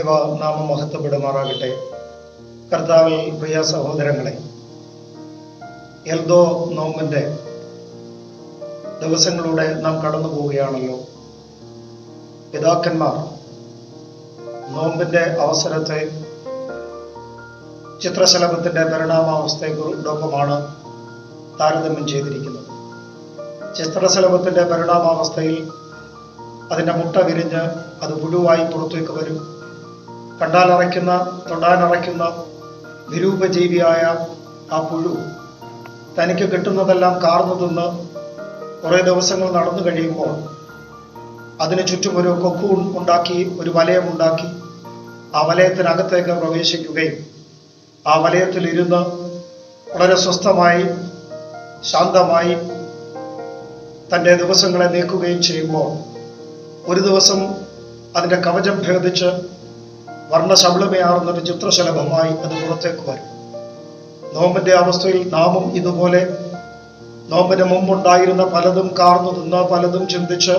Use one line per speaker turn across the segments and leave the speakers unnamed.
ദൈവ നാമം മഹത്വപ്പെടുമാറാകട്ടെ. കർത്താവിൽ പ്രിയ സഹോദരങ്ങളെ, എൽദോ നോമ്പിന്റെ ദിവസങ്ങളിലൂടെ നാം കടന്നു പോവുകയാണല്ലോ. പിതാക്കന്മാർ നോമ്പിന്റെ അവസരത്തെ ചിത്രശലഭത്തിന്റെ പരിണാമാവസ്ഥയോടൊപ്പമാണ് താരതമ്യം ചെയ്തിരിക്കുന്നത്. ചിത്രശലഭത്തിന്റെ പരിണാമാവസ്ഥയിൽ അതിന്റെ മുട്ട വിരിഞ്ഞ് അത് പുഴുവായി പുറത്തേക്ക് വരും. കണ്ടാലറയ്ക്കുന്ന, തൊടാനറയ്ക്കുന്ന വിരൂപജീവിയായ ആ പുഴു തനിക്ക് കിട്ടുന്നതെല്ലാം കാർന്നു തിന്ന് കുറെ ദിവസങ്ങൾ നടന്നു കഴിയുമ്പോൾ അതിന് ചുറ്റും ഒരു കൊക്കൂൺ ഉണ്ടാക്കി, ഒരു വലയമുണ്ടാക്കി ആ വലയത്തിനകത്തേക്ക് പ്രവേശിക്കുകയും ആ വലയത്തിൽ ഇരുന്ന് വളരെ സ്വസ്ഥമായി ശാന്തമായി തൻ്റെ ദിവസങ്ങളെ നീക്കുകയും ചെയ്യുമ്പോൾ ഒരു ദിവസം അതിൻ്റെ കവചം ഭേദിച്ച് വർണ്ണശബളമയാർന്നൊരു ചിത്രശലഭമായി അത് പുറത്തേക്ക് വരും. നോമ്പിന്റെ അവസ്ഥയിൽ നാമും ഇതുപോലെ നോമ്പിന് മുമ്പുണ്ടായിരുന്ന പലതും കാർന്നു നിന്ന്, പലതും ചിന്തിച്ച്,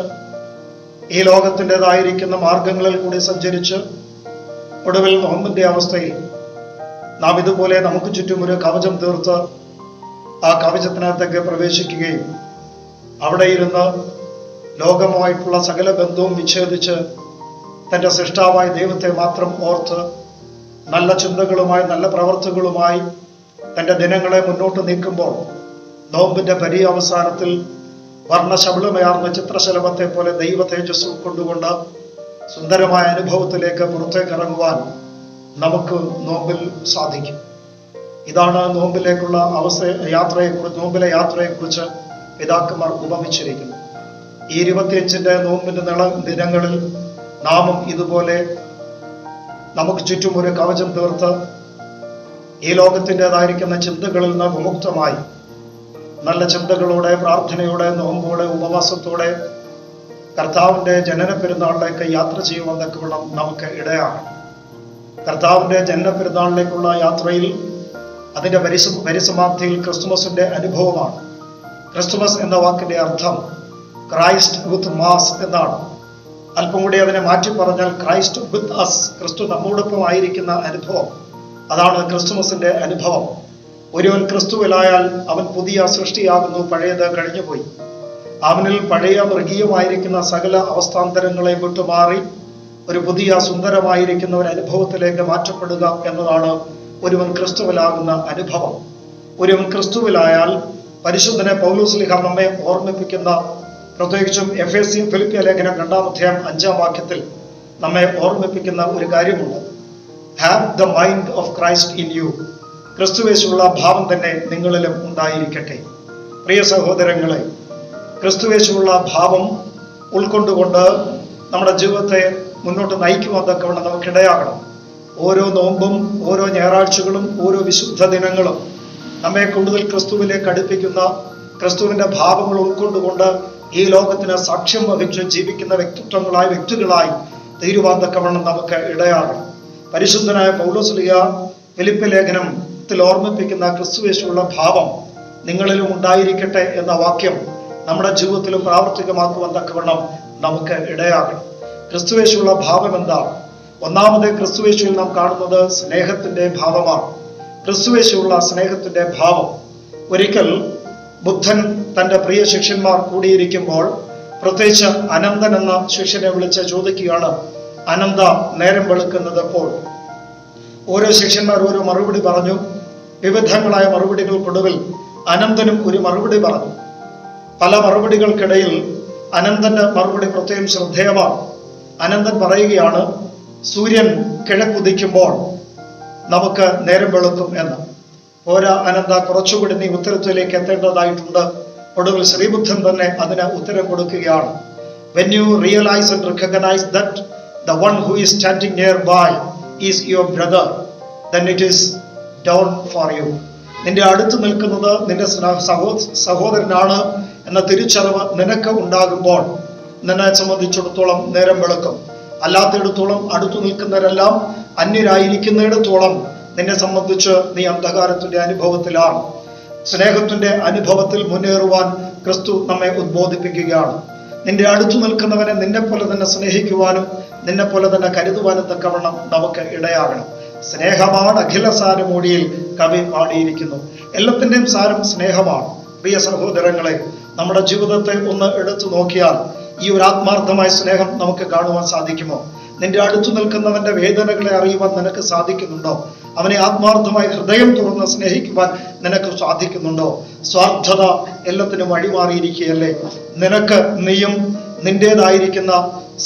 ഈ ലോകത്തിൻ്റെതായിരിക്കുന്ന മാർഗങ്ങളിൽ കൂടി സഞ്ചരിച്ച് ഒടുവിൽ നോമ്പിന്റെ അവസ്ഥയിൽ നാം ഇതുപോലെ നമുക്ക് ചുറ്റും ഒരു കവചം തീർത്ത് ആ കവചത്തിനകത്തേക്ക് പ്രവേശിക്കുകയും അവിടെ ഇരുന്ന് ലോകമായിട്ടുള്ള സകല ബന്ധവും വിച്ഛേദിച്ച് തൻ്റെ സൃഷ്ടാവായ ദൈവത്തെ മാത്രം ഓർത്ത് നല്ല ചിന്തകളുമായി, നല്ല പ്രവർത്തികളുമായി തൻ്റെ ദിനങ്ങളെ മുന്നോട്ട് നീക്കുമ്പോൾ നോമ്പിന്റെ പര്യവസാനത്തിൽ വർണ്ണശബളമയാർന്ന ചിത്രശലഭത്തെ പോലെ ദൈവ തേജസ് ഉൾക്കൊണ്ടുകൊണ്ട് സുന്ദരമായ അനുഭവത്തിലേക്ക് പുറത്തേക്ക് ഇറങ്ങുവാൻ നമുക്ക് നോമ്പിൽ സാധിക്കും. ഇതാണ് നോമ്പിലേക്കുള്ള നോമ്പിലെ യാത്രയെക്കുറിച്ച് പിതാക്കന്മാർ ഉപമിച്ചിരിക്കുന്നു. ഈ 25ന്റെ നോമ്പിന്റെ ദിനങ്ങളിൽ നാമും ഇതുപോലെ നമുക്ക് ചുറ്റും ഒരു കവചം തീർത്ത് ഈ ലോകത്തിൻ്റെതായിരിക്കുന്ന ചിന്തകളിൽ നിന്ന് വിമുക്തമായി നല്ല ചിന്തകളോടെ, പ്രാർത്ഥനയോടെ, നോമ്പോടെ, ഉപവാസത്തോടെ കർത്താവിന്റെ ജനന പെരുന്നാളിലേക്ക് യാത്ര ചെയ്യുവാൻ തക്കവണ്ണം നമുക്ക് ഇടയാണ്. കർത്താവിന്റെ ജനന പെരുന്നാളിലേക്കുള്ള യാത്രയിൽ അതിന്റെ പരിസമാപ്തിയിൽ ക്രിസ്തുമസിന്റെ അനുഭവമാണ്. ക്രിസ്തുമസ് എന്ന വാക്കിന്റെ അർത്ഥം ക്രൈസ്റ്റ് വിത്ത് മാസ് എന്നാണ്. അല്പം കൂടി അതിനെ മാറ്റി പറഞ്ഞാൽ ക്രൈസ്റ്റ് വിത്ത് അസ്, ക്രിസ്തു നമ്മോടൊപ്പം ആയിരിക്കുന്ന അനുഭവം. അതാണ് ക്രിസ്തുമസിന്റെ അനുഭവം. ഒരുവൻ ക്രിസ്തുവിലായാൽ അവൻ പുതിയ സൃഷ്ടിയാകുന്നു, പഴയത് കഴിഞ്ഞുപോയി. അവനിൽ പഴയ മൃഗീയമായിരിക്കുന്ന സകല അവസ്ഥാന്തരങ്ങളെ വിട്ടുമാറി ഒരു പുതിയ സുന്ദരമായിരിക്കുന്ന ഒരു അനുഭവത്തിലേക്ക് മാറ്റപ്പെടുക എന്നതാണ് ഒരുവൻ ക്രിസ്തുവിലാകുന്ന അനുഭവം. ഒരുവൻ ക്രിസ്തുവിലായാൽ പരിശുദ്ധനെ പൗലോസ്ലീഹ നമ്മെ ഓർമ്മിപ്പിക്കുന്ന, പ്രത്യേകിച്ചും എഫേസ്യ ഫിലിപ്പിയ ലേഖനം 2-ാം അധ്യായം 5-ാം വാക്യത്തിൽ നമ്മെ ഓർമ്മിപ്പിക്കുന്ന ഒരു കാര്യമുണ്ട്. Have the mind of Christ in you. ക്രിസ്തുവേശുള്ള ഭാവം തന്നെ നിങ്ങളിലും ഉണ്ടായിരിക്കട്ടെ. പ്രിയ സഹോദരങ്ങളെ, ക്രിസ്തുവേശുള്ള ഭാവം ഉൾക്കൊണ്ടുകൊണ്ട് നമ്മുടെ ജീവിതത്തെ മുന്നോട്ട് നയിക്കുവാൻ തക്കവണ്ണം നമുക്കിടയാകണം. ഓരോ നോമ്പും, ഓരോ ഞായറാഴ്ചകളും, ഓരോ വിശുദ്ധ ദിനങ്ങളും നമ്മെ കൂടുതൽ ക്രിസ്തുവിലേക്ക് അടുപ്പിക്കുന്ന, ക്രിസ്തുവിന്റെ ഭാവങ്ങൾ ഉൾക്കൊണ്ടുകൊണ്ട് ഈ ലോകത്തിന് സാക്ഷ്യം വഹിച്ച് ജീവിക്കുന്ന വ്യക്തികളായി തീരുവാൻ തക്കവണ്ണം നമുക്ക് ഇടയാകണം. പരിശുദ്ധനായ പൗലോസ്ലീഹ ഫിലിപ്പി ലേഖനത്തിൽ ഓർമ്മിപ്പിക്കുന്ന ക്രിസ്തുവേശുള്ള ഭാവം നിങ്ങളിലും ഉണ്ടായിരിക്കട്ടെ എന്ന വാക്യം നമ്മുടെ ജീവിതത്തിലും പ്രാവർത്തികമാക്കുവാൻ തക്കവണ്ണം നമുക്ക് ഇടയാകണം. ക്രിസ്തുവേശുള്ള ഭാവം എന്താണ്? ഒന്നാമത് ക്രിസ്തുവേശുവിൽ നാം കാണുന്നത് സ്നേഹത്തിന്റെ ഭാവമാണ്. ക്രിസ്തുവേശുള്ള സ്നേഹത്തിന്റെ ഭാവം. ഒരിക്കൽ ബുദ്ധൻ തന്റെ പ്രിയ ശിഷ്യന്മാർ കൂടിയിരിക്കുമ്പോൾ പ്രത്യേകിച്ച് അനന്തൻ എന്ന ശിഷ്യനെ വിളിച്ച് ചോദിക്കുകയാണ്, അനന്ത, നേരം വെളുക്കുന്നത് എപ്പോൾ? ഓരോ ശിഷ്യന്മാർ ഓരോ മറുപടി പറഞ്ഞു. വിവിധങ്ങളായ മറുപടികൾക്കൊടുവിൽ അനന്തനും ഒരു മറുപടി പറഞ്ഞു. പല മറുപടികൾക്കിടയിൽ അനന്തന്റെ മറുപടി പ്രത്യേകം ശ്രദ്ധേയമാണ്. അനന്തൻ പറയുകയാണ്, സൂര്യൻ കിഴക്കുദിക്കുമ്പോൾ നമുക്ക് നേരം വെളുക്കും എന്ന്. പോരാ അനന്ത, കുറച്ചുകൂടി നീ ഉത്തരത്തിലേക്ക് എത്തേണ്ടതായിട്ടുണ്ട്. ഒടുവിൽ ശ്രീബുദ്ധൻ തന്നെ അതിന് ഉത്തരം കൊടുക്കുകയാണ്. When you realize and recognize that the one who is standing nearby is your brother, then it is dawn for you. നിന്റെ അടുത്ത് നിൽക്കുന്നത് നിന്റെ സഹോദരനാണ് എന്ന തിരിച്ചറിവ് നിനക്ക് ഉണ്ടാകുമ്പോൾ നിന്നെ സംബന്ധിച്ചിടത്തോളം നേരം വെളുക്കും. അല്ലാത്തിടത്തോളം അടുത്തു നിൽക്കുന്നവരെല്ലാം അന്യരായിരിക്കുന്നിടത്തോളം നിന്നെ സംബന്ധിച്ച് നീ അന്ധകാരത്തിന്റെ അനുഭവത്തിലാണ്. സ്നേഹത്തിന്റെ അനുഭവത്തിൽ മുന്നേറുവാൻ ക്രിസ്തു നമ്മെ ഉദ്ബോധിപ്പിക്കുകയാണ്. നിന്റെ അടുത്തു നിൽക്കുന്നവനെ നിന്നെ പോലെ തന്നെ സ്നേഹിക്കുവാനും നിന്നെ പോലെ തന്നെ കരുതുവാനും തക്കവണ്ണം നമുക്ക് ഇടയാകണം. സ്നേഹമാണ് അഖില സാരമൂടിയിൽ കവി പാടിയിരിക്കുന്നു. എല്ലാത്തിന്റെയും സാരം സ്നേഹമാണ്. പ്രിയ സഹോദരങ്ങളെ, നമ്മുടെ ജീവിതത്തെ ഒന്ന് എടുത്തു നോക്കിയാൽ ഈ ഒരു ആത്മാർത്ഥമായ സ്നേഹം നമുക്ക് കാണുവാൻ സാധിക്കുമോ? നിന്റെ അടുത്തു നിൽക്കുന്നവന്റെ വേദനകളെ അറിയുവാൻ നിനക്ക് സാധിക്കുന്നുണ്ടോ? അവനെ ആത്മാർത്ഥമായി ഹൃദയം തുറന്ന് സ്നേഹിക്കുവാൻ നിനക്ക് സാധിക്കുന്നുണ്ടോ? സ്വാർത്ഥത എല്ലാത്തിനും വഴിമാറിയിരിക്കുകയല്ലേ? നിനക്ക് നീയും നിന്റേതായിരിക്കുന്ന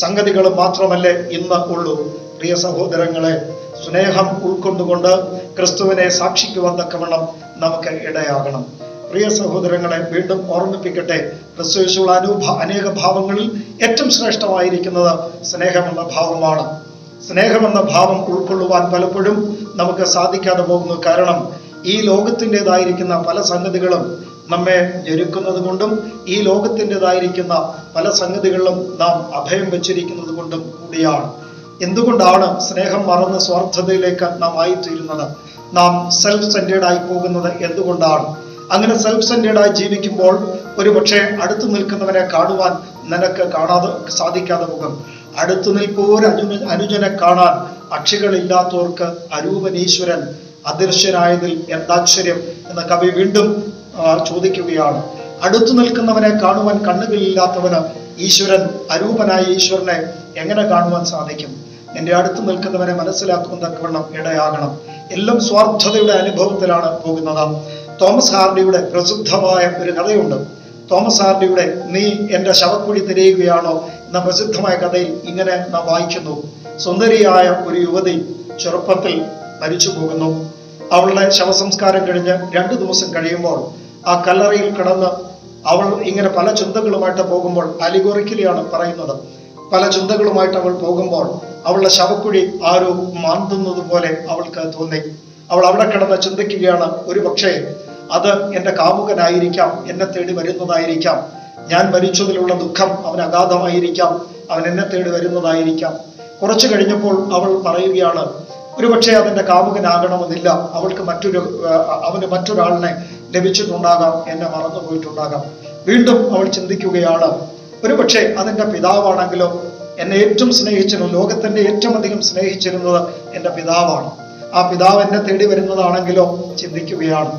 സംഗതികൾ മാത്രമല്ലേ ഇന്ന് ഉള്ളൂ. പ്രിയ സഹോദരങ്ങളെ, സ്നേഹം ഉൾക്കൊണ്ടുകൊണ്ട് ക്രിസ്തുവിനെ സാക്ഷിക്കുവാൻ തക്കവണ്ണം നമുക്ക് ഇടയാകണം. പ്രിയ സഹോദരങ്ങളെ, വീണ്ടും ഓർമ്മിപ്പിക്കട്ടെ, ക്രിസ്തുയേശുവിൽ അനേക ഭാവങ്ങളിൽ ഏറ്റവും ശ്രേഷ്ഠമായിരിക്കുന്നത് സ്നേഹമെന്ന ഭാവമാണ്. സ്നേഹമെന്ന ഭാവം ഉൾക്കൊള്ളുവാൻ പലപ്പോഴും നമുക്ക് സാധിക്കാതെ പോകുന്നു. കാരണം ഈ ലോകത്തിൻ്റെതായിരിക്കുന്ന പല സംഗതികളും നമ്മെ ഞെരുക്കുന്നത് കൊണ്ടും ഈ ലോകത്തിൻ്റെതായിരിക്കുന്ന പല സംഗതികളിലും നാം അഭയം വെച്ചിരിക്കുന്നത് കൊണ്ടും കൂടിയാണ്. എന്തുകൊണ്ടാണ് സ്നേഹം മറന്ന് സ്വാർത്ഥതയിലേക്ക് നാം ആയിത്തീരുന്നത്? നാം സെൽഫ് സെന്റേർഡ് ആയി പോകുന്നത് എന്തുകൊണ്ടാണ്? അങ്ങനെ സെൽഫ് സെന്റേർഡ് ആയി ജീവിക്കുമ്പോൾ ഒരുപക്ഷെ അടുത്തു നിൽക്കുന്നവനെ കാണുവാൻ നിനക്ക് സാധിക്കാതെ പോകും. അടുത്തു നിൽപ്പോർ അനുജനെ കാണാൻ അക്ഷികളില്ലാത്തവർക്ക് അരൂപനീശ്വരൻ അദൃശ്യനായതിൽ എന്താശ്ചര്യം എന്ന കവി വീണ്ടും ചോദിക്കുകയാണ്. അടുത്തു നിൽക്കുന്നവനെ കാണുവാൻ കണ്ണുകളില്ലാത്തവന് ഈശ്വരൻ, അരൂപനായ ഈശ്വരനെ എങ്ങനെ കാണുവാൻ സാധിക്കും? എന്റെ അടുത്ത് നിൽക്കുന്നവനെ മനസ്സിലാക്കുവാൻ ഇടയാകണം. എല്ലാം സ്വാർത്ഥതയുടെ അനുഭവത്തിലാണ് പോകുന്നത്. തോമസ് ഹാർഡിയുടെ പ്രസിദ്ധമായ ഒരു കഥയുണ്ട്. തോമസ് ഹാർഡിയുടെ നീ എന്റെ ശവക്കുഴി തിരയുകയാണോ എന്ന പ്രസിദ്ധമായ കഥയിൽ ഇങ്ങനെ നാം വായിക്കുന്നു. സുന്ദരിയായ ഒരു യുവതി ചെറുപ്പത്തിൽ മരിച്ചു പോകുന്നു. അവളുടെ ശവസംസ്കാരം കഴിഞ്ഞ് 2 ദിവസം കഴിയുമ്പോൾ ആ കല്ലറയിൽ കിടന്ന് അവൾ ഇങ്ങനെ പല ചിന്തകളുമായിട്ട് പോകുമ്പോൾ, അലിഗോറിക്കലിയാണ് പറയുന്നത്, പല ചിന്തകളുമായിട്ട് അവൾ പോകുമ്പോൾ അവളുടെ ശവക്കുഴി ആരോ മാന്തുന്നത് പോലെ അവൾക്ക് തോന്നി. അവൾ അവിടെ കിടന്ന് ചിന്തിക്കുകയാണ്, ഒരു പക്ഷേ അത് എന്റെ കാമുകനായിരിക്കാം, എന്നെ തേടി വരുന്നതായിരിക്കാം. ഞാൻ മരിച്ചതിലുള്ള ദുഃഖം അവന് അഗാധമായിരിക്കാം, അവൻ എന്നെ തേടി വരുന്നതായിരിക്കാം. കുറച്ചു കഴിഞ്ഞപ്പോൾ അവൾ പറയുകയാണ്, ഒരുപക്ഷെ അതെന്റെ കാമുകനാകണമെന്നില്ല, അവന് മറ്റൊരാളിനെ ലഭിച്ചിട്ടുണ്ടാകാം, എന്നെ മറന്നുപോയിട്ടുണ്ടാകാം. വീണ്ടും അവൾ ചിന്തിക്കുകയാണ്, ഒരുപക്ഷെ അതെന്റെ പിതാവാണെങ്കിലോ, എന്നെ ഏറ്റവും സ്നേഹിച്ചിരുന്നത്, ലോകത്തിന്റെ ഏറ്റവും അധികം സ്നേഹിച്ചിരുന്നത് എന്റെ പിതാവാണ്. ആ പിതാവ് എന്നെ തേടി വരുന്നതാണെങ്കിലോ ചിന്തിക്കുകയാണ്.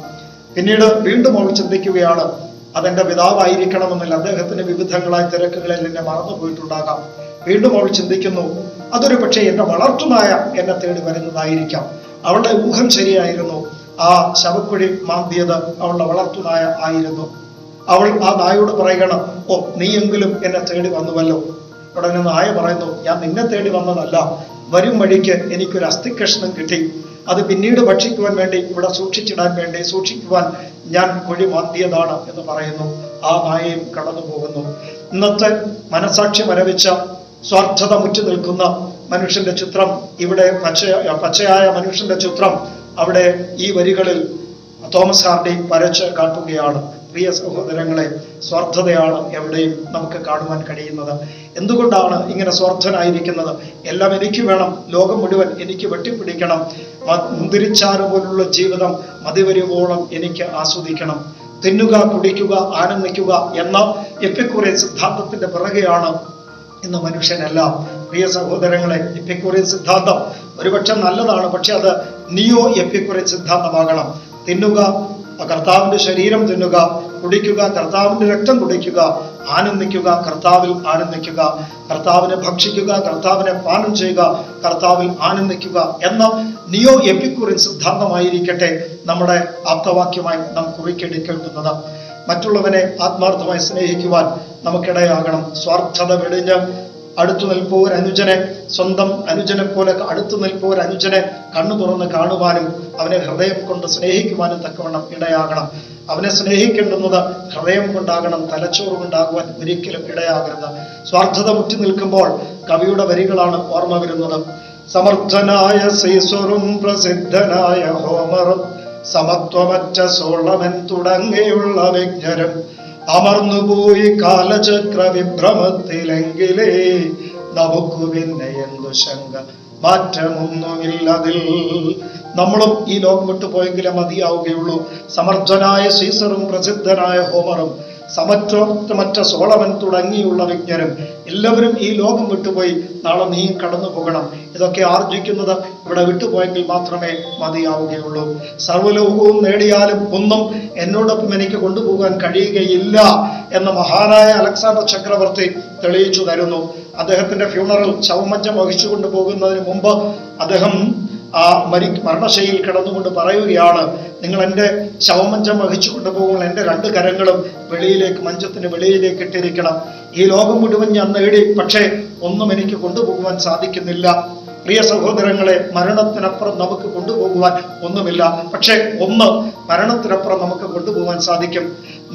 പിന്നീട് വീണ്ടും അവൾ ചിന്തിക്കുകയാണ്, അതെന്റെ പിതാവായിരിക്കണമെന്നില്ല, അദ്ദേഹത്തിന്റെ വിവിധങ്ങളായ തിരക്കുകളിൽ എന്നെ മറന്നുപോയിട്ടുണ്ടാകാം. വീണ്ടും അവൾ ചിന്തിക്കുന്നു, അതൊരു പക്ഷേ എന്റെ വളർത്തുനായ എന്നെ തേടി വരുന്നതായിരിക്കാം. അവളുടെ ഊഹം ശരിയായിരുന്നു. ആ ശവക്കുഴി മാന്തിയത് അവളുടെ വളർത്തുനായ ആയിരുന്നു. അവൾ ആ നായോട് പറയണം, ഓ നീയെങ്കിലും എന്നെ തേടി വന്നുവല്ലോ. ഉടനെ നായ പറയുന്നു, ഞാൻ നിന്നെ തേടി വന്നതല്ല, വരും വഴിക്ക് എനിക്കൊരു അസ്ഥികഷ്ണം കിട്ടി, അത് പിന്നീട് ഭക്ഷിക്കുവാൻ വേണ്ടി, ഇവിടെ സൂക്ഷിക്കുവാൻ ഞാൻ കുഴി മാന്തിയതാണ് എന്ന് പറയുന്നു. ആ നായയും കടന്നു പോകുന്നു. ഇന്നത്തെ മനസാക്ഷി മരവിച്ച സ്വാർത്ഥത മുറ്റി നിൽക്കുന്ന മനുഷ്യന്റെ ചിത്രം ഇവിടെ, പച്ചയായ മനുഷ്യന്റെ ചിത്രം അവിടെ ഈ വരികളിൽ തോമസ് ഹാർഡി വരച്ച് കാട്ടുകയാണ്. പ്രിയ സഹോദരങ്ങളെ, സ്വാർത്ഥതയാണ് എവിടെയും നമുക്ക് കാണുവാൻ കഴിയുന്നത്. എന്തുകൊണ്ടാണ് ഇങ്ങനെ സ്വാർത്ഥനായിരിക്കുന്നത്? എല്ലാം എനിക്ക് വേണം, ലോകം മുഴുവൻ എനിക്ക് വെട്ടിപ്പിടിക്കണം, മുന്തിരിച്ചാറ് പോലുള്ള ജീവിതം മതിവരുവോളം എനിക്ക് ആസ്വദിക്കണം, തിന്നുക, കുടിക്കുക, ആനന്ദിക്കുക എന്ന എപ്പിക്കൂറിയൻ സിദ്ധാന്തത്തിന്റെ പിറകെയാണ് ഇന്ന് മനുഷ്യനെല്ലാം. പ്രിയ സഹോദരങ്ങളെ, എപ്പിക്കൂറിയൻ സിദ്ധാന്തം ഒരുപക്ഷെ നല്ലതാണ്, പക്ഷെ അത് നിയോ എപ്പിക്കൂറിയൻ സിദ്ധാന്തമാകണം. തിന്നുക, കർത്താവിന്റെ ശരീരം തിന്നുക, കുടിക്കുക, കർത്താവിന്റെ രക്തം കുടിക്കുക, ആനന്ദിക്കുക, കർത്താവിൽ ആനന്ദിക്കുക, കർത്താവിനെ ഭക്ഷിക്കുക, കർത്താവിനെ പാനം ചെയ്യുക, കർത്താവിൽ ആനന്ദിക്കുക എന്ന നിയോ എപ്പിക്കൂറിയൻ സിദ്ധാന്തമായിരിക്കട്ടെ നമ്മുടെ ആപ്തവാക്യമായി നാം കുറിക്കെടുക്കേണ്ടുന്നത്. മറ്റുള്ളവനെ ആത്മാർത്ഥമായി സ്നേഹിക്കുവാൻ നമുക്കിടയാകണം. സ്വാർത്ഥത വെടിഞ്ഞ് അടുത്തു നിൽപ്പോർ അനുജനെ, സ്വന്തം അനുജനെ പോലെ അടുത്തു നിൽപ്പോർ അനുജനെ കണ്ണു തുറന്ന് കാണുവാനും അവനെ ഹൃദയം കൊണ്ട് സ്നേഹിക്കുവാനും തക്കവണ്ണം ഇടയാകണം. അവനെ സ്നേഹിക്കേണ്ടുന്നത് ഹൃദയം കൊണ്ടാകണം, തലച്ചോറ് കൊണ്ടാകുവാൻ ഒരിക്കലും ഇടയാകരുത്. സ്വാർത്ഥത മുറ്റി നിൽക്കുമ്പോൾ കവിയുടെ വരികളാണ് ഓർമ്മ വരുന്നത്. സമർത്ഥനായ സീസറും പ്രസിദ്ധനായ ഹോമറും സമത്വമറ്റ സോളമൻ തുടങ്ങിയുള്ള വിജ്ഞരും അമർന്നുപോയി കാലചക്ര വിഭ്രമത്തിലെങ്കിലേ നമുക്ക് പിന്നെ എന്തു ശങ്ക, മാറ്റമൊന്നുമില്ലതിൽ. നമ്മളും ഈ ലോകം വിട്ടുപോയെങ്കിലേ മതിയാവുകയുള്ളൂ. സമർത്ഥനായ സീസറും പ്രസിദ്ധനായ ഹോമറും സമത്വമറ്റ സോളമൻ തുടങ്ങിയുള്ള വിജ്ഞരും എല്ലാവരും ഈ ലോകം വിട്ടുപോയി. നാളെ നീയും കടന്നു പോകണം. ഇതൊക്കെ ആർജിക്കുന്നത് ഇവിടെ വിട്ടുപോയെങ്കിൽ മാത്രമേ മതിയാവുകയുള്ളൂ. സർവ്വലോകവും നേടിയാലും ഒന്നും എന്നോടൊപ്പം എനിക്ക് കൊണ്ടുപോകാൻ കഴിയുകയില്ല എന്ന് മഹാനായ അലക്സാണ്ടർ ചക്രവർത്തി തെളിയിച്ചു തരുന്നു. അദ്ദേഹത്തിന്റെ ഫ്യൂണറൽ ശവമഞ്ചം വഹിച്ചു കൊണ്ടുപോകുന്നതിന് മുമ്പ് അദ്ദേഹം മരണശൈലിയിൽ കിടന്നുകൊണ്ട് പറയുകയാണ്, നിങ്ങൾ എൻ്റെ ശവമഞ്ചം വഹിച്ചു കൊണ്ടുപോകുമ്പോൾ എൻ്റെ 2 കരങ്ങളും മഞ്ചത്തിന് വെളിയിലേക്ക് ഇട്ടിരിക്കണം. ഈ ലോകം മുഴുവൻ ഞാൻ നേടി, പക്ഷേ ഒന്നും എനിക്ക് കൊണ്ടുപോകുവാൻ സാധിക്കുന്നില്ല. പ്രിയ സഹോദരങ്ങളെ, മരണത്തിനപ്പുറം നമുക്ക് കൊണ്ടുപോകുവാൻ ഒന്നുമില്ല. പക്ഷെ ഒന്ന് മരണത്തിനപ്പുറം നമുക്ക് കൊണ്ടുപോകാൻ സാധിക്കും.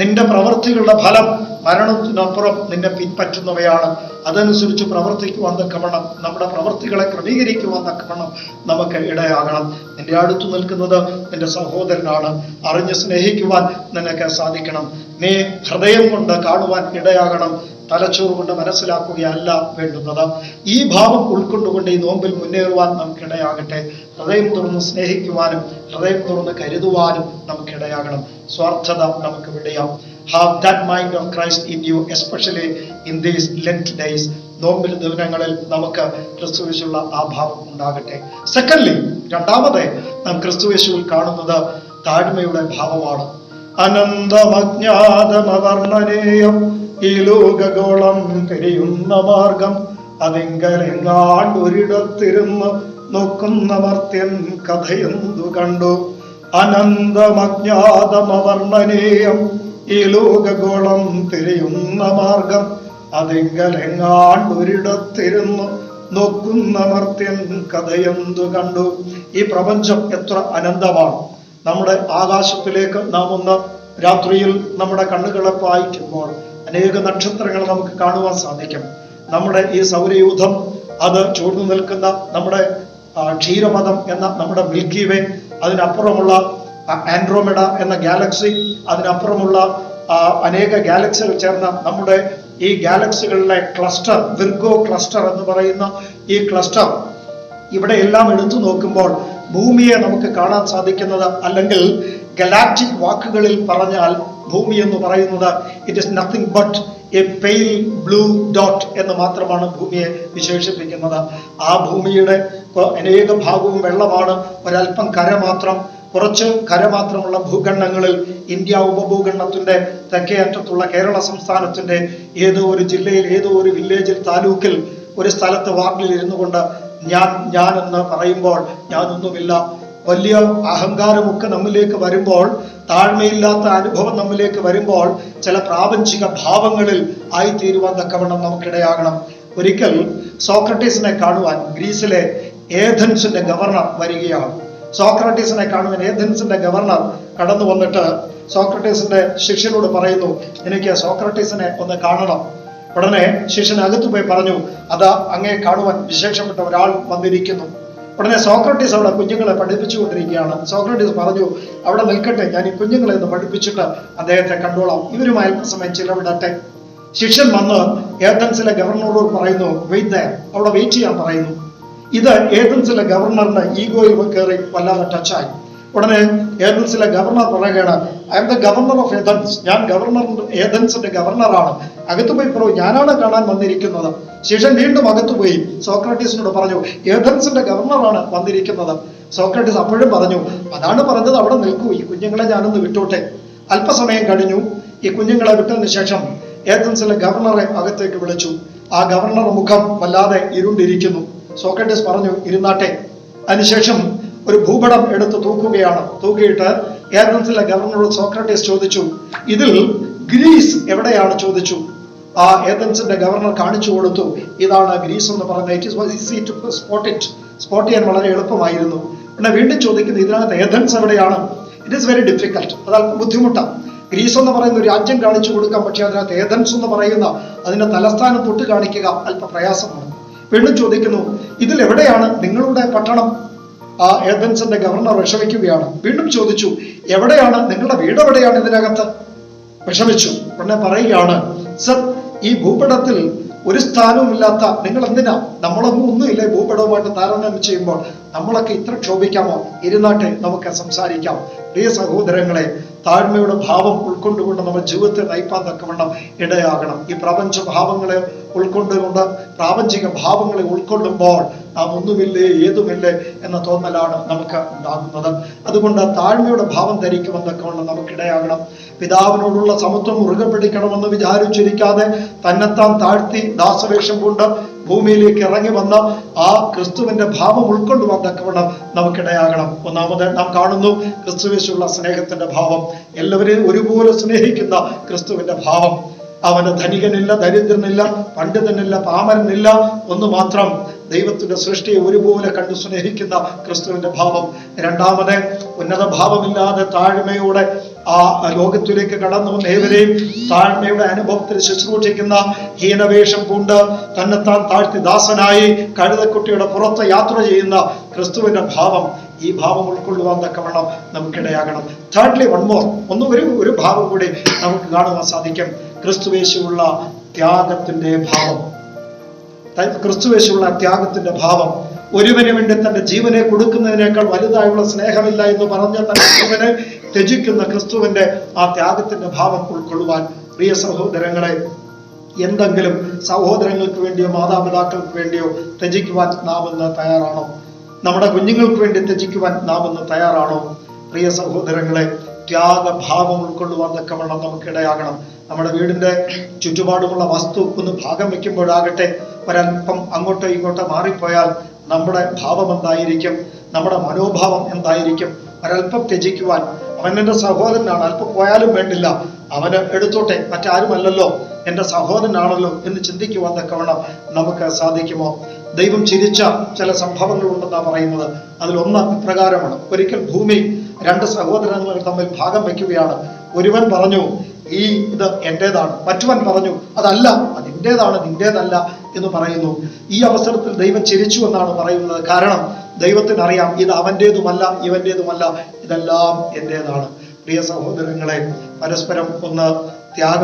നിന്റെ പ്രവൃത്തികളുടെ ഫലം മരണത്തിനപ്പുറം നിന്നെ പിൻപറ്റുന്നവയാണ്. അതനുസരിച്ച് പ്രവർത്തിക്കുവാൻ തക്കവണ്ണം, നമ്മുടെ പ്രവൃത്തികളെ ക്രമീകരിക്കുവാൻ തക്കവണ്ണം നമുക്ക് ഇടയാകണം. നിന്റെ അടുത്തു നിൽക്കുന്നത് നിന്റെ സഹോദരനാണ്. അറിഞ്ഞ് സ്നേഹിക്കുവാൻ നിനക്ക് സാധിക്കണം. നീ ഹൃദയം കൊണ്ട് കാണുവാൻ ഇടയാകണം. തലച്ചോറ് കൊണ്ട് മനസ്സിലാക്കുകയല്ല വേണ്ടുന്നത്. ഈ ഭാവം ഉൾക്കൊണ്ടുകൊണ്ട് ഈ നോമ്പിൽ മുന്നേറുവാൻ നമുക്കിടയാകട്ടെ. ഹൃദയം തുറന്ന് സ്നേഹിക്കുവാനും ഹൃദയം തുറന്ന് കരുതുവാനും നമുക്കിടയാകണം. സ്വാർത്ഥത നമുക്ക് വിടയാം. Have that mind of Christ in you, especially in these Lent days. നോമ്പിൽ ദിനങ്ങളിൽ നമുക്ക് ക്രിസ്തുയേശുവിൽ ആ ഭാവം ഉണ്ടാകട്ടെ. സെക്കൻഡ്ലി, രണ്ടാമത് നാം ക്രിസ്തുയേശുവിൽ കാണുന്നത് താഴ്മയുടെ ഭാവമാണ്. അനന്തമജ്ഞാതമവർണ്ണനേയം ഈ ലോകഗോളം തിരിയുന്ന മാർഗം അതിങ്കലെങ്ങാണ്ടൊരിടത്തിരുന്ന് നോക്കുന്ന മർത്യൻ കഥയെന്തു കണ്ടു. അനന്തമജ്ഞാതമവർണ്ണനേയം ഈ ലോകഗോളം തിരിയുന്ന മാർഗം അതിങ്കലെങ്ങാണ്ടൊരിടത്തിരുന്ന് നോക്കുന്ന മർത്യൻ കഥയെന്തു കണ്ടു. ഈ പ്രപഞ്ചം എത്ര അനന്തമാണ്. നമ്മുടെ ആകാശത്തിലേക്ക് നാം ഒന്ന് രാത്രിയിൽ നമ്മുടെ കണ്ണുകളെ പായിക്കുമ്പോൾ അനേക നക്ഷത്രങ്ങൾ നമുക്ക് കാണുവാൻ സാധിക്കും. നമ്മുടെ ഈ സൗരയൂഥം, അത് ചൂഴ്ന്നു നിൽക്കുന്ന നമ്മുടെ ക്ഷീരപഥം എന്ന നമ്മുടെ മിൽക്കി വേ, അതിനപ്പുറമുള്ള ആൻഡ്രോമെഡ എന്ന ഗാലക്സി, അതിനപ്പുറമുള്ള അനേക ഗാലക്സികൾ ചേർന്ന നമ്മുടെ ഈ ഗാലക്സികളിലെ ക്ലസ്റ്റർ, വിർഗോ ക്ലസ്റ്റർ എന്ന് പറയുന്ന ഈ ക്ലസ്റ്റർ, ഇവിടെ എല്ലാം എടുത്തു നോക്കുമ്പോൾ ഭൂമിയെ നമുക്ക് കാണാൻ സാധിക്കുന്നത്, അല്ലെങ്കിൽ ഗലാക്റ്റിക് വാക്കുകളിൽ പറഞ്ഞാൽ ഭൂമി എന്ന് പറയുന്നത് it is nothing but A pale blue dot എന്ന് മാത്രമാണ് ഭൂമിയെ വിശേഷിപ്പിക്കുന്നത്. ആ ഭൂമിയുടെ അനേക ഭാഗവും വെള്ളമാണ്. ഒരൽപ്പം കര മാത്രം, കുറച്ച് കര മാത്രമുള്ള ഭൂഖണ്ഡങ്ങളിൽ ഇന്ത്യ ഉപഭൂഖണ്ഡത്തിന്റെ തെക്കേ അറ്റത്തുള്ള കേരള സംസ്ഥാനത്തിന്റെ ഏതോ ഒരു ജില്ലയിൽ, ഏതോ ഒരു വില്ലേജിൽ, താലൂക്കിൽ, ഒരു സ്ഥലത്ത് വാർഡിൽ ഇരുന്നു കൊണ്ട് ഞാൻ എന്ന് പറയുമ്പോൾ ഞാനൊന്നുമില്ല. വലിയ അഹങ്കാരമൊക്കെ നമ്മിലേക്ക് വരുമ്പോൾ, താഴ്മയില്ലാത്ത അനുഭവം നമ്മിലേക്ക് വരുമ്പോൾ ചില പ്രാപഞ്ചിക ഭാവങ്ങളിൽ ആയിത്തീരുവാൻ തക്കവണ്ണം നമുക്കിടയാകണം. ഒരിക്കൽ സോക്രട്ടീസിനെ കാണുവാൻ ഗ്രീസിലെ ഏഥൻസിന്റെ ഗവർണർ വരികയാണ്. സോക്രട്ടീസിനെ കാണുവാൻ ഏഥൻസിന്റെ ഗവർണർ കടന്നു വന്നിട്ട് സോക്രട്ടീസിന്റെ ശിഷ്യനോട് പറയുന്നു, എനിക്ക് സോക്രട്ടീസിനെ ഒന്ന് കാണണം. ഉടനെ ശിഷ്യൻ അകത്തു പോയി പറഞ്ഞു, അതാ അങ്ങേ കാണുവാൻ വിശേഷപ്പെട്ട ഒരാൾ വന്നിരിക്കുന്നു. ഉടനെ സോക്രട്ടീസ് അവിടെ കുഞ്ഞുങ്ങളെ പഠിപ്പിച്ചുകൊണ്ടിരിക്കുകയാണ്. സോക്രട്ടീസ് പറഞ്ഞു, അവിടെ നിൽക്കട്ടെ, ഞാൻ ഈ കുഞ്ഞുങ്ങളെ ഒന്ന് പഠിപ്പിച്ചിട്ട് അദ്ദേഹത്തെ കണ്ടോളാം, ഇവരുമായി അല്പസമയം ചിലവിടട്ടെ. ശിഷ്യൻ വന്ന് ഏഥൻസിലെ ഗവർണറോട് പറയുന്നു, അവിടെ വെയിറ്റ് ചെയ്യാൻ പറയുന്നു. ഇത് ഏഥൻസിലെ ഗവർണറിന്റെ ഈഗോയിൽ കയറി വല്ലാതെ ടച്ചായി. ഉടനെ ഏഥൻസിലെ ഗവർണർ പറയുകയാണ്, I M the governor of Athens, ഞാൻ ഏഥൻസിന്റെ ഗവർണറാണ്, അകത്തു പോയി പറയൂ, ഞാനാണ് കാണാൻ വന്നിരിക്കുന്നത്. ശിഷ്യൻ വീണ്ടും അകത്തുപോയി സോക്രട്ടീസിനോട് പറഞ്ഞു, ഏഥൻസിന്റെ ഗവർണറാണ് വന്നിരിക്കുന്നത്. സോക്രട്ടീസ് അപ്പോഴും പറഞ്ഞു, അതാണ് പറഞ്ഞത്, അവിടെ നിൽക്കൂ, ഈ കുഞ്ഞുങ്ങളെ ഞാനൊന്ന് വിട്ടോട്ടെ. അല്പസമയം കഴിഞ്ഞു. ഈ കുഞ്ഞുങ്ങളെ വിട്ടതിന് ശേഷം ഏഥൻസിലെ ഗവർണറെ അകത്തേക്ക് വിളിച്ചു. ആ ഗവർണറുടെ മുഖം വല്ലാതെ ഇരുണ്ടിരിക്കുന്നു. സോക്രട്ടീസ് പറഞ്ഞു, ഇരുന്നാട്ടെ. അതിനുശേഷം ഒരു ഭൂപടം എടുത്ത് തൂക്കുകയാണ്. തൂക്കിയിട്ട് ഏഥൻസിലെ ഗവർണറോട് സോക്രട്ടീസ് ചോദിച്ചു, ഇതിൽ ഗ്രീസ് എവിടെയാണ് ചോദിച്ചു. ആ ഏഥൻസിന്റെ ഗവർണർ കാണിച്ചു കൊടുത്തു, ഇതാണ് ഗ്രീസ് എന്ന് പറയുന്നത്. It is easy to spot ചെയ്യാൻ വളരെ എളുപ്പമായിരുന്നു. പിന്നെ വീണ്ടും ചോദിക്കുന്നത്, ഇതിനകത്ത് ഏഥൻസ് എവിടെയാണ്. ഇറ്റ് ഈസ് വെരി ഡിഫിക്കൽട്ട്, അത് അല്പം ബുദ്ധിമുട്ടാണ്. ഗ്രീസ് എന്ന് പറയുന്ന ഒരു രാജ്യം കാണിച്ചു കൊടുക്കാം, പക്ഷെ അതിനകത്ത് ഏഥൻസ് എന്ന് പറയുന്ന അതിന്റെ തലസ്ഥാനം തൊട്ട് കാണിക്കുക അല്പം പ്രയാസമാണ്. വീണ്ടും ചോദിക്കുന്നു, ഇതിൽ എവിടെയാണ് നിങ്ങളുടെ പട്ടണം. ആ ഏഥൻസിന്റെ ഗവർണർ വിഷമിക്കുകയാണ്. വീണ്ടും ചോദിച്ചു, എവിടെയാണ് നിങ്ങളുടെ വീട്, എവിടെയാണ് ഇതിനകത്ത്. വിഷമിച്ചു. ഉടനെ പറയുകയാണ്, സർ, ഈ ഭൂപടത്തിൽ ഒരു സ്ഥാനവും ഇല്ലാത്ത നിങ്ങൾ എന്തിനാ, നമ്മളൊന്നും ഒന്നുമില്ല ഭൂപടവുമായിട്ട് താരതമ്യം ചെയ്യുമ്പോൾ, നമ്മളൊക്കെ ഇത്ര ക്ഷോഭിക്കാമോ. ഇരുന്നാട്ടെ, നമുക്ക് സംസാരിക്കാം. പ്രിയ സഹോദരങ്ങളെ, താഴ്മയുടെ ഭാവം ഉൾക്കൊണ്ടുകൊണ്ട് നമ്മുടെ ജീവിതത്തെ നയിപ്പാൻ തക്കവണ്ണം ഇടയാകണം. ഈ പ്രപഞ്ച ഭാവങ്ങളെ ഉൾക്കൊണ്ടുകൊണ്ട് പ്രാപഞ്ചിക ഭാവങ്ങളെ ഉൾക്കൊള്ളുമ്പോൾ നാം ഒന്നുമില്ലേ ഏതുമില്ലേ എന്ന തോന്നലാണ് നമുക്ക് ഉണ്ടാകുന്നത്. അതുകൊണ്ട് താഴ്മയുടെ ഭാവം ധരിക്കുവാൻ തക്കവണ്ണം നമുക്കിടയാകണം. പിതാവിനോടുള്ള സമത്വം മുറുകെ പിടിക്കണമെന്ന് വിചാരിച്ചിരിക്കാതെ തന്നെത്താൻ താഴ്ത്തി ദാസവേഷം കൊണ്ട് ഭൂമിയിലേക്ക് ഇറങ്ങി വന്ന ആ ക്രിസ്തുവിന്റെ ഭാവം ഉൾക്കൊള്ളുവാൻ തക്കവണ്ണം നമുക്കിടയാകണം. ഒന്നാമത് നാം കാണുന്നു ക്രിസ്തുവേശുള്ള സ്നേഹത്തിന്റെ ഭാവം. എല്ലാവരെയും ഒരുപോലെ സ്നേഹിക്കുന്ന ക്രിസ്തുവിന്റെ ഭാവം. അവന് ധനികനില്ല, ദരിദ്രനില്ല, പണ്ഡിതനില്ല, പാമരനില്ല, ഒന്ന് മാത്രം ദൈവത്തിന്റെ സൃഷ്ടിയെ ഒരുപോലെ കണ്ടു സ്നേഹിക്കുന്ന ക്രിസ്തുവിന്റെ ഭാവം. രണ്ടാമത് ഉന്നത ഭാവമില്ലാതെ താഴ്മയോടെ ആ ലോകത്തിലേക്ക് കടന്നു വന്ന ഏവരെയും താഴ്മയുടെ അനുഭവത്തിൽ ശുശ്രൂഷിക്കുന്ന ഹീനവേഷം കൊണ്ട് തന്നെത്താൻ താഴ്ത്തി ദാസനായി കഴുതക്കുട്ടിയുടെ പുറത്ത് യാത്ര ചെയ്യുന്ന ക്രിസ്തുവിന്റെ ഭാവം. ഈ ഭാവം ഉൾക്കൊള്ളുവാൻ തക്കവണ്ണം നമുക്കിടയാകണം. thirdly, ഒരു ഭാവം കൂടി നമുക്ക് കാണുവാൻ സാധിക്കും. ക്രിസ്തുവേശുള്ള ത്യാഗത്തിന്റെ ഭാവം. ക്രിസ്തുവേശുള്ള ത്യാഗത്തിന്റെ ഭാവം. ഒരുവന് വേണ്ടി തന്റെ ജീവനെ കൊടുക്കുന്നതിനേക്കാൾ വലുതായുള്ള സ്നേഹമില്ല എന്ന് പറഞ്ഞ തന്റെ ജീവനെ ത്യജിക്കുന്ന ക്രിസ്തുവിന്റെ ആ ത്യാഗത്തിന്റെ ഭാവം ഉൾക്കൊള്ളുവാൻ പ്രിയ സഹോദരങ്ങളെ, എന്തെങ്കിലും സഹോദരങ്ങൾക്ക് വേണ്ടിയോ മാതാപിതാക്കൾക്ക് വേണ്ടിയോ ത്യജിക്കുവാൻ നാം ഇന്ന് തയ്യാറാണോ? നമ്മുടെ കുഞ്ഞുങ്ങൾക്ക് വേണ്ടി ത്യജിക്കുവാൻ നാം ഇന്ന് തയ്യാറാണോ? പ്രിയ സഹോദരങ്ങളെ, ത്യാഗഭാവം ഉൾക്കൊള്ളുവാൻ തക്കവണ്ണം നമുക്കിടയാകണം. നമ്മുടെ വീടിന്റെ ചുറ്റുപാടുമുള്ള വസ്തു ഒന്ന് ഭാഗം വെക്കുമ്പോഴാകട്ടെ ഒരല്പം അങ്ങോട്ടോ ഇങ്ങോട്ടോ മാറിപ്പോയാൽ നമ്മുടെ ഭാവം എന്തായിരിക്കും? നമ്മുടെ മനോഭാവം എന്തായിരിക്കും? ഒരല്പം ത്യജിക്കുവാൻ, അവൻ എൻ്റെ സഹോദരനാണ്, അല്പം പോയാലും വേണ്ടില്ല, അവന് എടുത്തോട്ടെ, മറ്റാരുമല്ലല്ലോ, എൻ്റെ സഹോദരനാണല്ലോ എന്ന് ചിന്തിക്കുവാൻ തക്കവണ്ണം നമുക്ക് സാധിക്കുമോ? ദൈവം ചിരിച്ച ചില സംഭവങ്ങൾ ഉണ്ടെന്നാണ് പറയുന്നത്. അതിലൊന്ന് ഇപ്രകാരമാണ്. ഒരിക്കൽ ഭൂമി രണ്ട് സഹോദരങ്ങൾ തമ്മിൽ ഭാഗം വയ്ക്കുകയാണ്. ഒരുവൻ പറഞ്ഞു ഇത് എന്റേതാണ്, മറ്റവൻ പറഞ്ഞു അതല്ല, അതിൻ്റെതാണ്, നിന്റേതല്ല എന്ന് പറയുന്നു. ഈ അവസരത്തിൽ ദൈവം ചിരിച്ചു എന്നാണ് പറയുന്നത്. കാരണം ദൈവത്തിനറിയാം ഇത് അവൻ്റേതുമല്ല, ഇവൻ്റേതുമല്ല, ഇതെല്ലാം എന്റേതാണ്. പ്രിയ സഹോദരങ്ങളെ, പരസ്പരം ഒന്ന് ത്യാഗ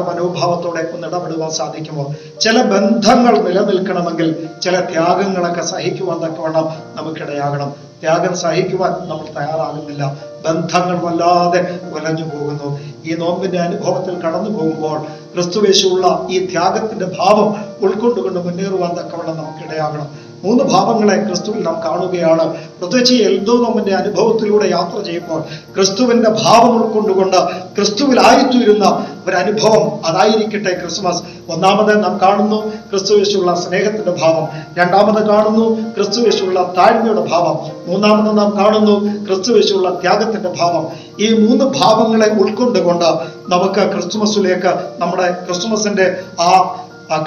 മനോഭാവത്തോടെ ഒന്ന് ഇടപെടുവാൻ സാധിക്കുമോ? ചില ബന്ധങ്ങൾ നിലനിൽക്കണമെങ്കിൽ ചില ത്യാഗങ്ങളൊക്കെ സഹിക്കുവാൻ തക്കവണ്ണം നമുക്കിടയാകണം. ത്യാഗം സഹിക്കുവാൻ നമ്മൾ തയ്യാറാകുന്നില്ല. ബന്ധങ്ങൾ വല്ലാതെ വലഞ്ഞു പോകുന്നു. ഈ നോമ്പിന്റെ അനുഭവത്തിൽ കടന്നു പോകുമ്പോൾ ക്രിസ്തുവേശുള്ള ഈ ത്യാഗത്തിന്റെ ഭാവം ഉൾക്കൊണ്ടുകൊണ്ട് മുന്നേറുവാൻ തക്കവണ്ണം നമുക്കിടയാകണം. 3 ഭാവങ്ങളെ ക്രിസ്തുവിൽ നാം കാണുകയാണ്. പ്രത്യേകിച്ച് എൽദോ നോമ്പിന്റെ അനുഭവത്തിലൂടെ യാത്ര ചെയ്യുമ്പോൾ ക്രിസ്തുവിന്റെ ഭാവം ഉൾക്കൊണ്ടുകൊണ്ട് ക്രിസ്തുവിലായിത്തീരുന്ന ഒരനുഭവം, അതായിരിക്കട്ടെ ക്രിസ്മസ്. ഒന്നാമത് നാം കാണുന്നു ക്രിസ്തുവേശുള്ള സ്നേഹത്തിന്റെ ഭാവം. രണ്ടാമത് കാണുന്നു ക്രിസ്തുവേശുള്ള താഴ്മയുടെ ഭാവം. മൂന്നാമത് നാം കാണുന്നു ക്രിസ്തുവേശുള്ള ത്യാഗത്തിന്റെ ഭാവം. ഈ 3 ഭാവങ്ങളെ ഉൾക്കൊണ്ടുകൊണ്ട് നമുക്ക് ക്രിസ്തുമസിലേക്ക്, നമ്മുടെ ക്രിസ്തുമസിന്റെ ആ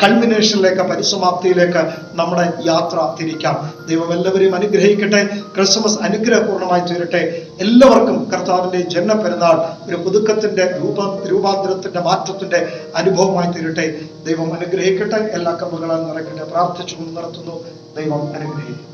കൾമിനേഷനിലേക്ക്, പരിസമാപ്തിയിലേക്ക് നമ്മുടെ യാത്ര തിരിക്കാം. ദൈവം എല്ലാവരെയും അനുഗ്രഹിക്കട്ടെ. ക്രിസ്മസ് അനുഗ്രഹപൂർണമായി തീരട്ടെ. എല്ലാവർക്കും കർത്താവിന്റെ ജന്മപ്പെരുന്നാൾ ഒരു പുതുക്കത്തിന്റെ രൂപാന്തരത്തിന്റെ മാറ്റത്തിന്റെ അനുഭവമായി തീരട്ടെ. ദൈവം അനുഗ്രഹിക്കട്ടെ. എല്ലാ കമ്പുകളും നിറയ്ക്കട്ടെ. പ്രാർത്ഥിച്ചുകൊണ്ട് നിർത്തുന്നു. ദൈവം അനുഗ്രഹിക്കും.